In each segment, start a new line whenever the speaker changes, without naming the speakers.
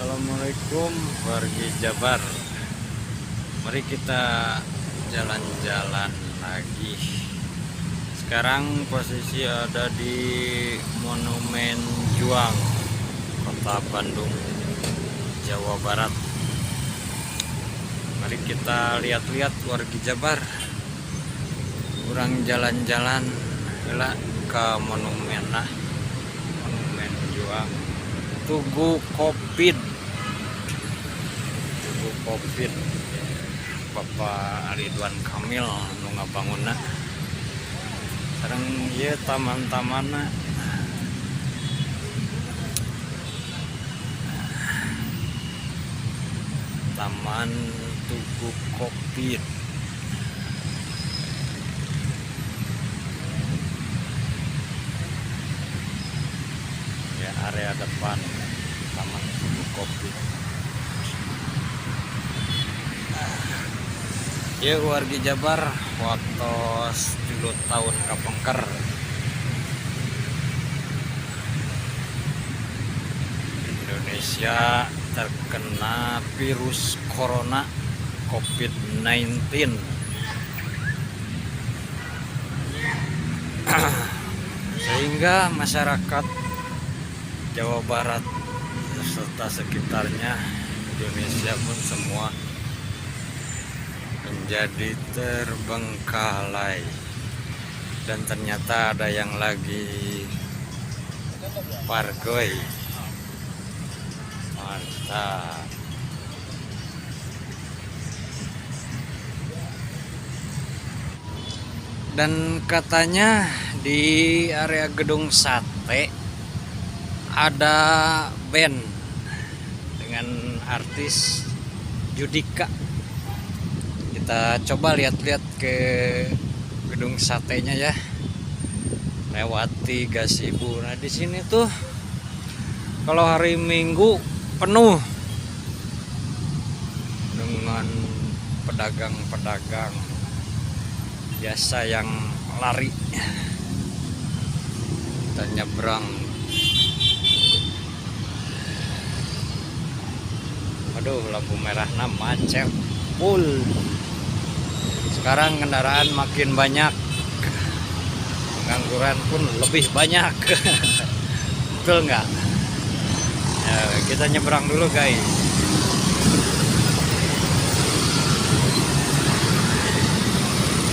Assalamualaikum wargi Jabar. Mari kita jalan-jalan lagi. Sekarang posisi ada di Monumen Juang, Kota Bandung, Jawa Barat. Mari kita lihat-lihat wargi Jabar. Kurang jalan-jalan ke Monumen Juang. Tugu Covid Bapak Ridwan Kamil nu ngabangunna. Sekarang ieu taman-tamanna Taman Tugu Covid. Ya, area depan Taman Tugu Covid. Ya wargi Jabar waktu 10 tahun kapengker Indonesia terkena virus corona COVID-19. Sehingga masyarakat Jawa Barat serta sekitarnya, Indonesia pun semua menjadi terbengkalai. Dan ternyata ada yang lagi pargoy. Mantap. Dan katanya di area gedung sate ada band dengan artis Judika. Kita coba lihat-lihat ke gedung satenya ya, lewati gazebo. Nah di sini tuh kalau hari Minggu penuh dengan pedagang-pedagang biasa yang lari. Kita nyebrang. Aduh, lampu merahnya macet full. Sekarang kendaraan makin banyak, pengangguran pun lebih banyak. Betul nggak? Ya, kita nyebrang dulu guys.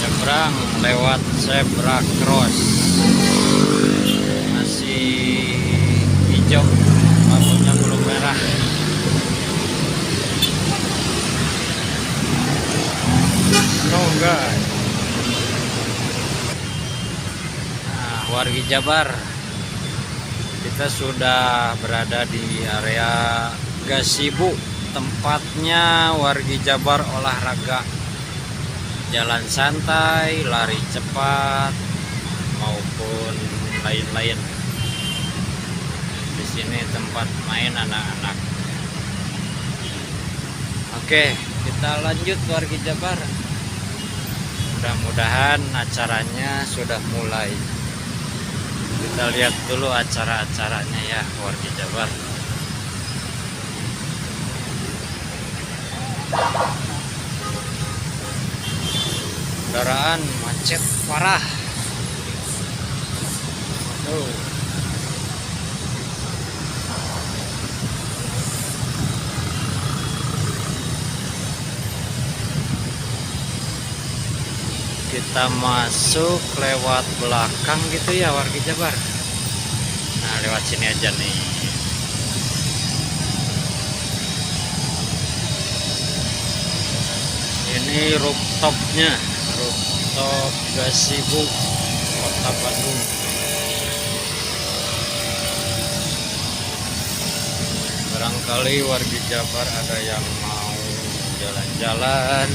Nyebrang lewat zebra cross. Masih hijau, lampunya belum merah. Enggak. Nah, wargi Jabar, kita sudah berada di area gazebo, tempatnya wargi Jabar olahraga, jalan santai, lari cepat maupun lain-lain. Di sini tempat main anak-anak. Oke, kita lanjut wargi Jabar. Mudah-mudahan acaranya sudah mulai. Kita lihat dulu acara-acaranya ya wargi Jabar. Kendaraan macet parah. Kita masuk lewat belakang gitu ya wargi Jabar. Nah lewat sini aja nih. Ini rooftopnya, rooftop gazebo Kota Bandung. Barangkali wargi Jabar ada yang mau jalan-jalan.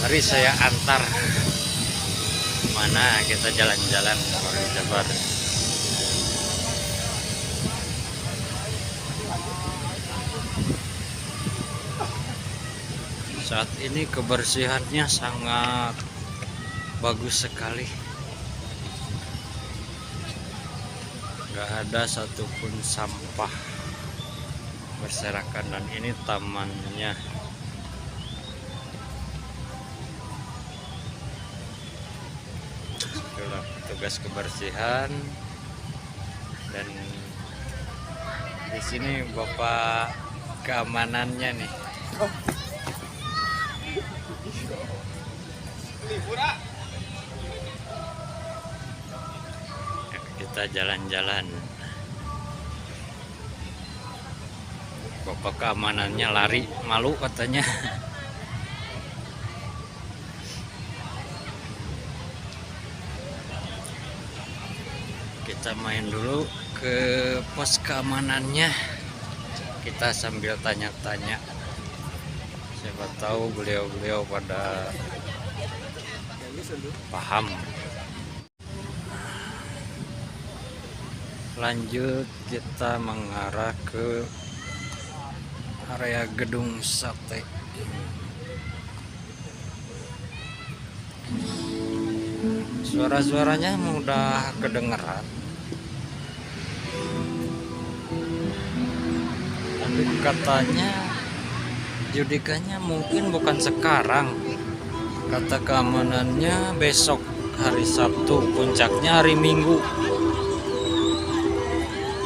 Mari saya antar. Mana kita jalan-jalan wargi Jabar. Saat ini kebersihannya sangat bagus sekali. Nggak ada satupun sampah. berserakan, dan ini tamannya. Itulah petugas kebersihan, dan di sini bapak keamanannya nih. Kita jalan-jalan. Bapak keamanannya lari, malu katanya. Kita main dulu ke pos keamanannya. Kita sambil tanya-tanya. Siapa tahu beliau-beliau pada paham. Lanjut kita mengarah ke area gedung sate. Suara-suaranya udah kedengeran, tapi katanya judikannya mungkin bukan sekarang. Kata keamanannya besok hari Sabtu, puncaknya hari Minggu.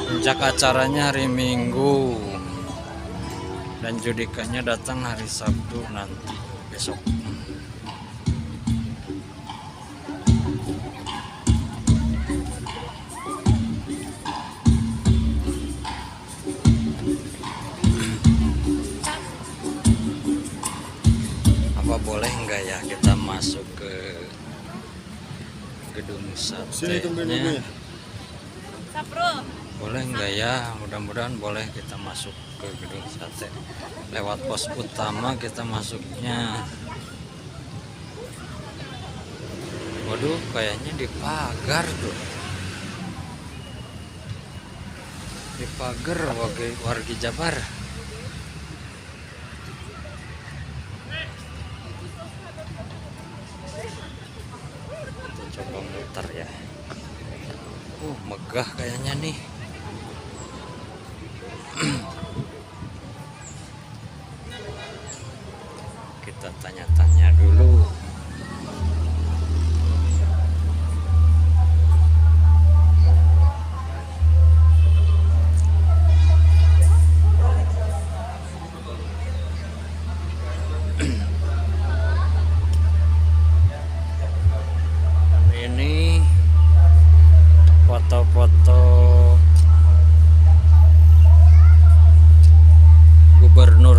Puncak acaranya hari Minggu, dan judikannya datang hari Sabtu nanti, besok. Apa boleh enggak ya kita masuk ke gedung satenya? Boleh enggak ya? Mudah-mudahan boleh kita masuk ke gedung sate. Lewat pos utama kita masuknya. Waduh, kayaknya dipagar tuh. Dipagar warga Jabar. Kita coba muter ya. Megah kayaknya nih. Kita tanya-tanya dulu. Ini foto-foto gubernur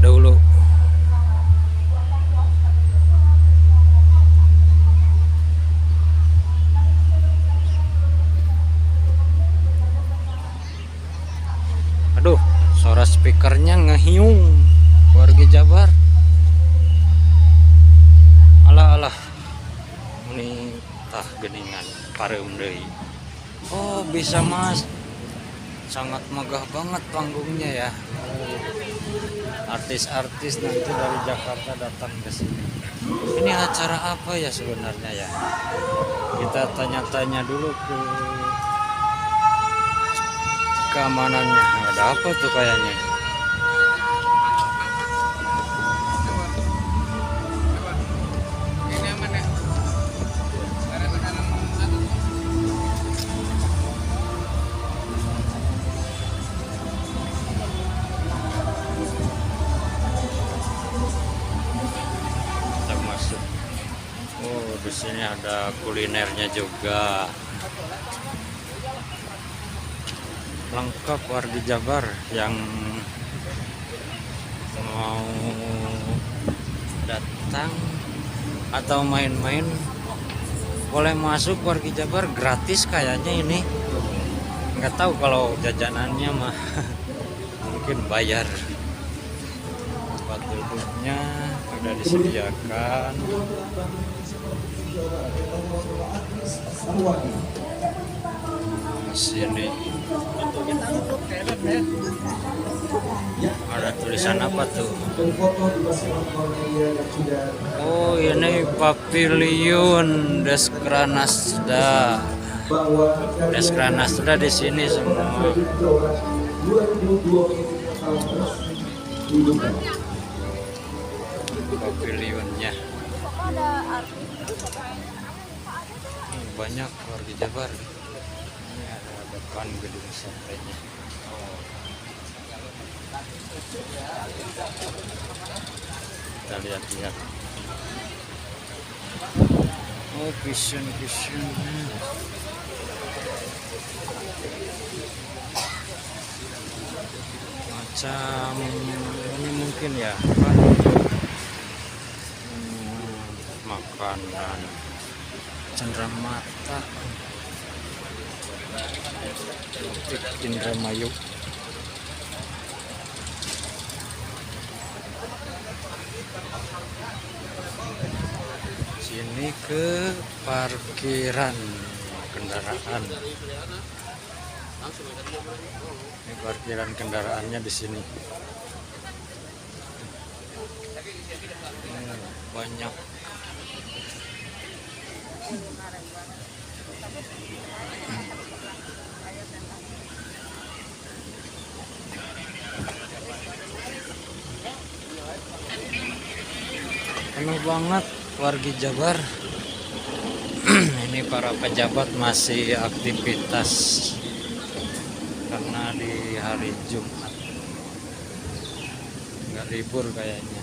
dahulu. Aduh, suara speakernya ngehiung warga Jabar. Alah ini tah geningan pareum deui. Oh, bisa Mas. Sangat megah banget panggungnya ya. Artis-artis nanti dari Jakarta datang ke sini. Ini acara apa ya sebenarnya ya? Kita tanya-tanya dulu ke keamanannya. Ada apa tuh kayaknya? Kita masuk. Oh, di sini ada kulinernya juga. Lengkap warga Jabar yang mau datang atau main-main boleh masuk. Warga Jabar gratis kayaknya ini. Nggak tahu kalau jajanannya mah mungkin bayar. Tempat duduknya udah disediakan. Sini ada tulisan apa tuh? Oh, ini Pavilion Deskranasda. Deskranasda di sini semua. Pavilionnya banyak warga Jabar. Ini ada depan gedung satenya. Kita lihat-lihat. Oh, vision. Macam ini mungkin ya, apa? Makanan Cendramata, Indramayu. Sini ke parkiran kendaraan. Ini parkiran kendaraannya di sini. Banyak. Penuh banget warga Jabar. Ini para pejabat masih aktivitas karena di hari Jumat, nggak libur kayaknya.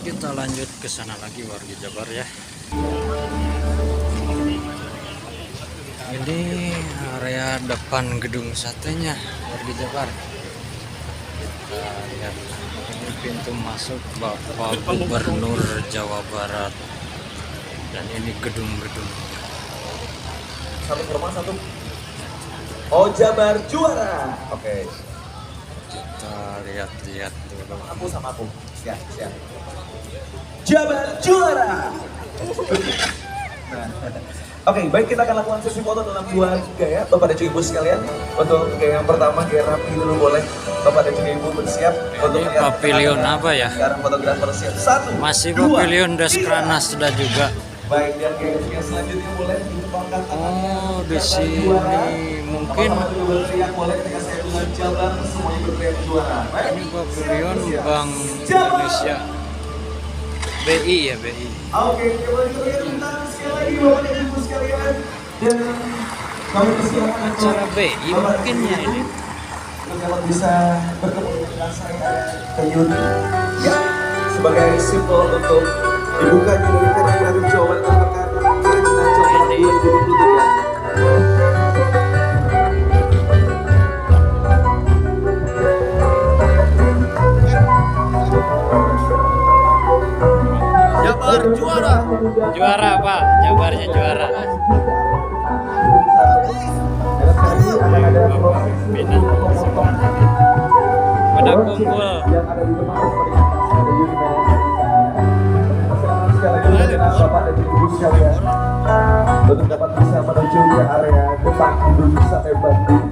Kita lanjut ke sana lagi warga Jabar ya. Ini area depan gedung satenya warga Jabar. Kita lihat, ini pintu masuk Bapak Gubernur Jawa Barat, dan ini gedung-gedung.
Satu. Oh, Jabar juara. Oke.
Kita lihat-lihat dulu.
Aku sama aku. Siap. Jabar juara. Oke, baik, kita akan lakukan sesi foto dalam 2 gaya. Bapak dan Ibu sekalian, untuk gaya yang pertama, gaya rapi dulu boleh. Bapak dan Ibu bersiap untuk
Ini pavilion apa ya?
sekarang fotografer siap. 1,
Masih
2,
pavilion Deskranas sudah juga.
baik, dan gaya selanjutnya boleh ditempatkan tangannya.
Oh, di sini mungkin
Boleh ketika saya bilang Jabar, semuanya berteriak juara. Baik.
ini pavilion Bank Indonesia. BI ya, BI.
Oke, coba diberikan tangan sekali lagi Bapak dan Ibu sekalian. Dan kami persilakan
Acara BI mungkin ya ini.
kalau bisa bertemu dengan saya ke Yuni. Ya, sebagai simbol untuk dibukanya dari Federasi Jawa Barat merupakan kerajinan Jawa Barat 2023.
Jabar juara. Juara Pak, Jabarnya juara. Pada kumpul.
Bapak dan Ibu sekalian, untuk dapat bisa menuju ke area depan gedung sate Bandung.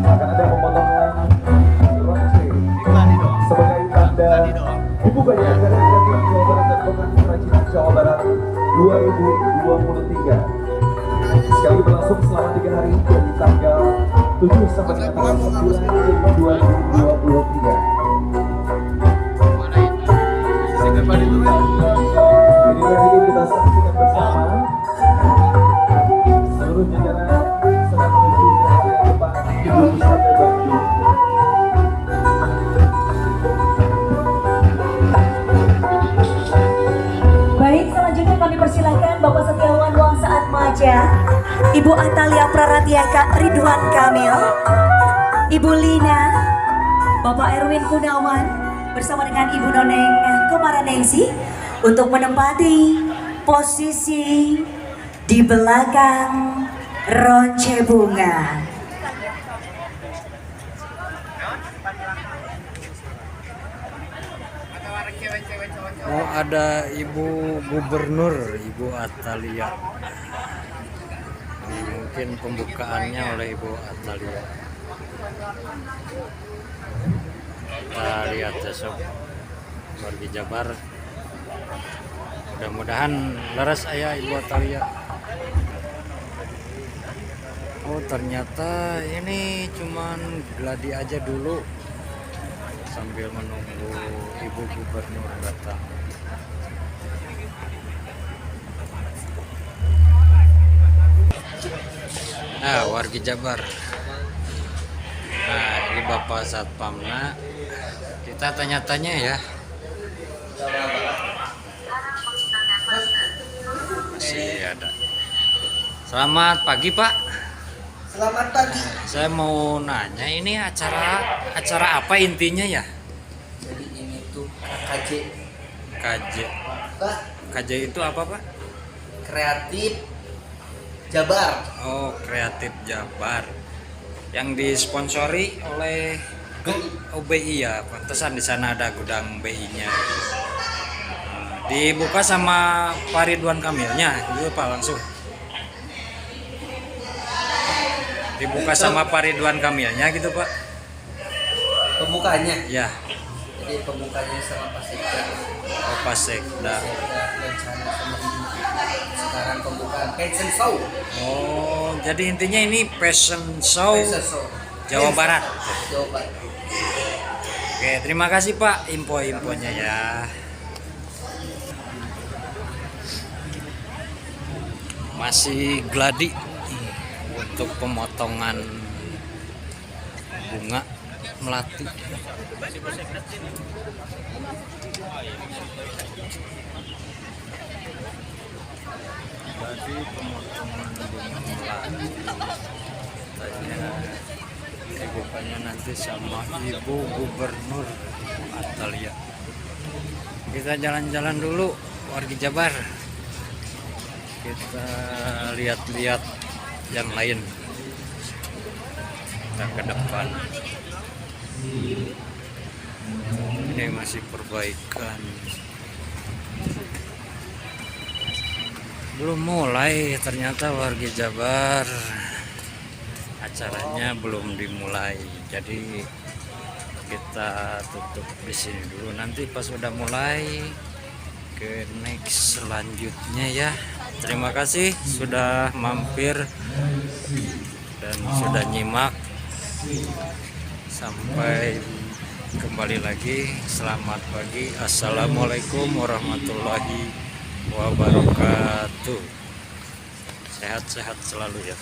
Akan ada pemotongan ronce sebagai tanda dibukanya acara Kerajinan Jawa Barat dan Pekan Kerajinan Jawa Barat 2023. Sekali berlangsung selama 3 hari dari tanggal 7 sampai dengan tanggal 9 Juni 2023. Inilah ini kita saksikan bersama seluruh jajaran sedang menuju ke area depan gedung sate Bandung.
Baik, selanjutnya kami persilakan Bapak Setiawan Wangsa Atmaja, Ibu Atalia Praratyaka Ridwan Kamil, Ibu Lina, Bapak Erwin Gunawan, bersama dengan Ibu Noneng Komaranengsi untuk menempati posisi di belakang ronce bunga.
Oh, ada Ibu Gubernur, Ibu Atalia. Ini mungkin pembukaannya oleh Ibu Atalia. Kita lihat besok warga Jabar. Mudah-mudahan leres ayah Ibu Atalia. Oh ternyata ini cuman gladi aja dulu sambil menunggu Ibu Gubernur datang. Nah, warga Jabar. Nah, ini Bapak Satpamna. Kita tanya-tanya ya. Masih ada. Selamat pagi, Pak.
Selamat pagi.
Saya mau nanya ini acara apa intinya ya?
Jadi ini tuh KJ.
KJ.
Pak,
KJ itu apa, Pak?
kreatif Jabar.
Oh, Kreatif Jabar. Yang disponsori oleh BI ya. Pantesan di sana ada gudang BI-nya. Dibuka sama Pak Ridwan Kamilnya, gitu Pak langsung. Dibuka sama Pak Ridwan Kamilnya gitu Pak.
Pembukanya.
Ya,
Jadi pembukanya sama Pak Sekda.
oh Pak Sekda.
Sekda rencana sama Ibu. Sekarang pembukaan fashion show.
Oh, jadi intinya ini fashion show
Fashion show.
Jawa Barat.
Jawa Barat.
Oke, terima kasih Pak info-infonya ya. Masih gladi untuk pemotongan bunga melati. Jadi pemotongan bunga melati tanya dibukannya nanti sama Ibu Gubernur Atalia. Kita jalan-jalan dulu warga Jabar. Kita lihat-lihat yang lain. Kita ke depan. Ini masih perbaikan. Belum mulai ternyata warga Jabar. Acaranya belum dimulai. Jadi kita tutup di sini dulu. Nanti pas udah mulai ke next selanjutnya ya. Terima kasih sudah mampir dan sudah nyimak. Sampai kembali lagi. Selamat pagi. Assalamualaikum warahmatullahi wabarakatuh. Sehat-sehat selalu ya.